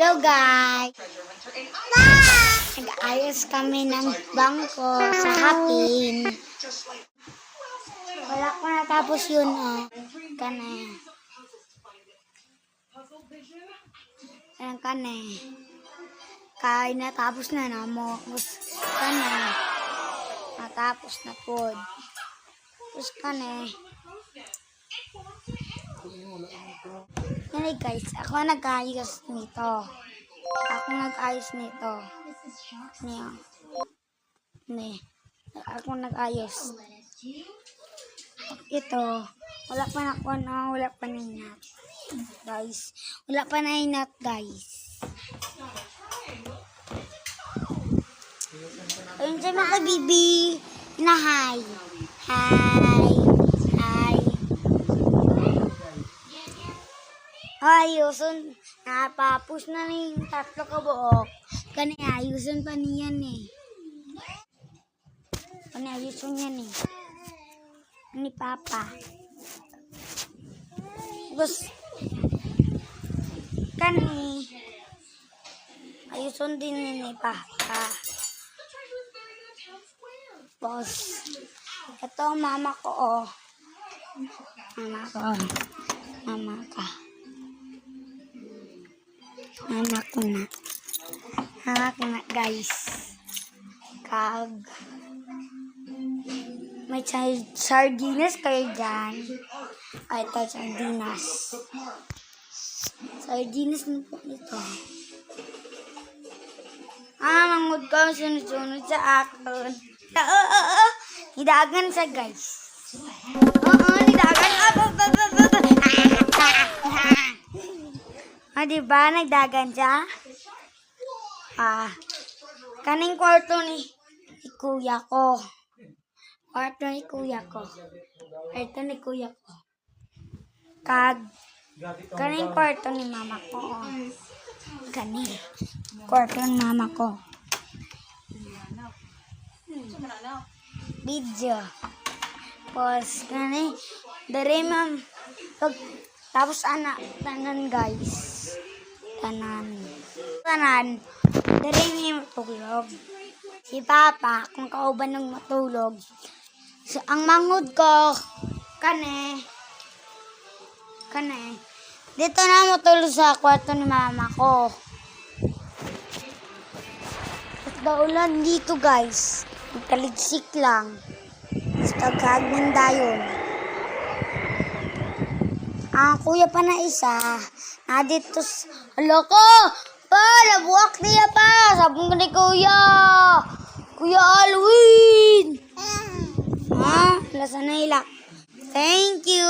Hello guys! Nag-ayos kami ng bangko sa hapin. Wala ko natapos yun, oh. Kanay. Kanay. Kaya natapos na na mo. Kanay. Natapos na po. Tapos kanay. Yan guys, ako nag-ayos nito. Ako nag-ayos. Ito, wala pa na inat. Guys, wala pa na inat, guys. Ayun siya mga bibi. Na hi. Hi. Ayusun, napapus na yung 3 kabuok. Kani ayusun pa niyan eh. Kani ayusun yan eh. Ni Papa. Gus. Kani ayusun din ni Papa. Boss. Ito mama ko oh. Mama ko na guys. May sardinas kayo dyan. Ay, ito sardinas. Sardinas na po nito. Mangod ko sunod-sunod sa akin. Nidagan siya guys. Nidagan. Diba? Nagdagan siya? Kaning kwarto ni kuya ko. Kaning kwarto ni mama ko. Kaning kwarto ni mama ko. Video. Pos, kaning dari ma'am. Tapos anak, tanan guys. Tanan. Dari may matulog. Si Papa, kung kauban ng matulog. So, ang mangod ko, kane. Dito na matulog sa kwarto ni mama ko. At daulan dito guys. Magkaligsik lang. Sa kagagmin dayon. Kuya pa na isa. Dito loko! Labuak niya pa! Sabong ka ni Kuya! Kuya Alwin! Lasa na ila. Thank you!